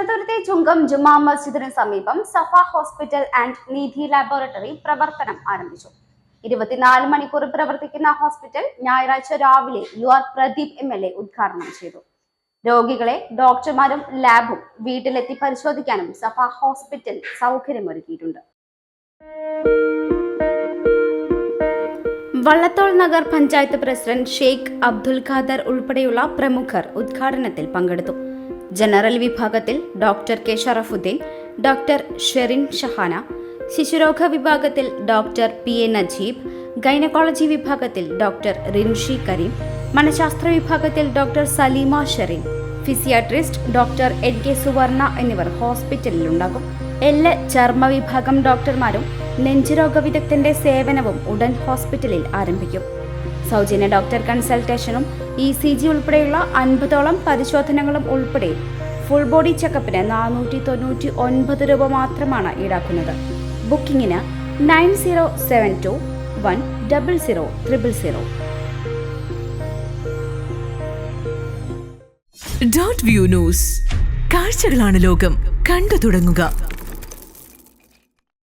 തിരുവനന്തപുരത്തെ ചുങ്കം ജുമാ മസ്ജിദിന് സമീപം സഫ hospital and നീതി ലാബോറട്ടറി പ്രവർത്തനം ആരംഭിച്ചു. 24 മണിക്കൂർ പ്രവർത്തിക്കുന്ന ഹോസ്പിറ്റൽ ഞായറാഴ്ച രാവിലെ UR പ്രദീപ് MLA ഉദ്ഘാടനം ചെയ്തു. രോഗികളെ ഡോക്ടർമാരും ലാബും വീട്ടിലെത്തി പരിശോധിക്കാനും സഫ ഹോസ്പിറ്റൽ സൗകര്യമൊരുക്കിയിട്ടുണ്ട്. വള്ളത്തോൾ നഗർ പഞ്ചായത്ത് പ്രസിഡന്റ് ഷെയ്ഖ് അബ്ദുൽ ഖാദർ ഉൾപ്പെടെയുള്ള പ്രമുഖർ ഉദ്ഘാടനത്തിൽ പങ്കെടുത്തു. ജനറൽ വിഭാഗത്തിൽ doctor K Sharafuddin, doctor Sherin Shahana, ശിശുരോഗ വിഭാഗത്തിൽ ഡോക്ടർ PA നജീബ്, ഗൈനക്കോളജി വിഭാഗത്തിൽ ഡോക്ടർ റിൻഷി കരീം, മനഃശാസ്ത്ര വിഭാഗത്തിൽ doctor Saleema Sherin, physiatrist doctor NK Suvarna എന്നിവർ ഹോസ്പിറ്റലിലുണ്ടാകും. ചർമ്മ വിഭാഗം ഡോക്ടർമാരും നെഞ്ചുരോഗ വിദഗ്ധന്റെ സേവനവും ഉടൻ ഹോസ്പിറ്റലിൽ ആരംഭിക്കും. സൗജന്യ ഡോക്ടർ കൺസൾട്ടേഷനും ECG ഉൾപ്പെടെയുള്ള 50ഓളം പരിശോധനകളും ഉൾപ്പെടെ ഫുൾ ബോഡി ചെക്കപ്പിന് 499 രൂപ മാത്രമാണ് ഈടാക്കുന്നത്. ബുക്കിംഗിന് 9072100000. .view news. കാഴ്ചകളാണ് ലോകം. കണ്ടു തുടങ്ങുക.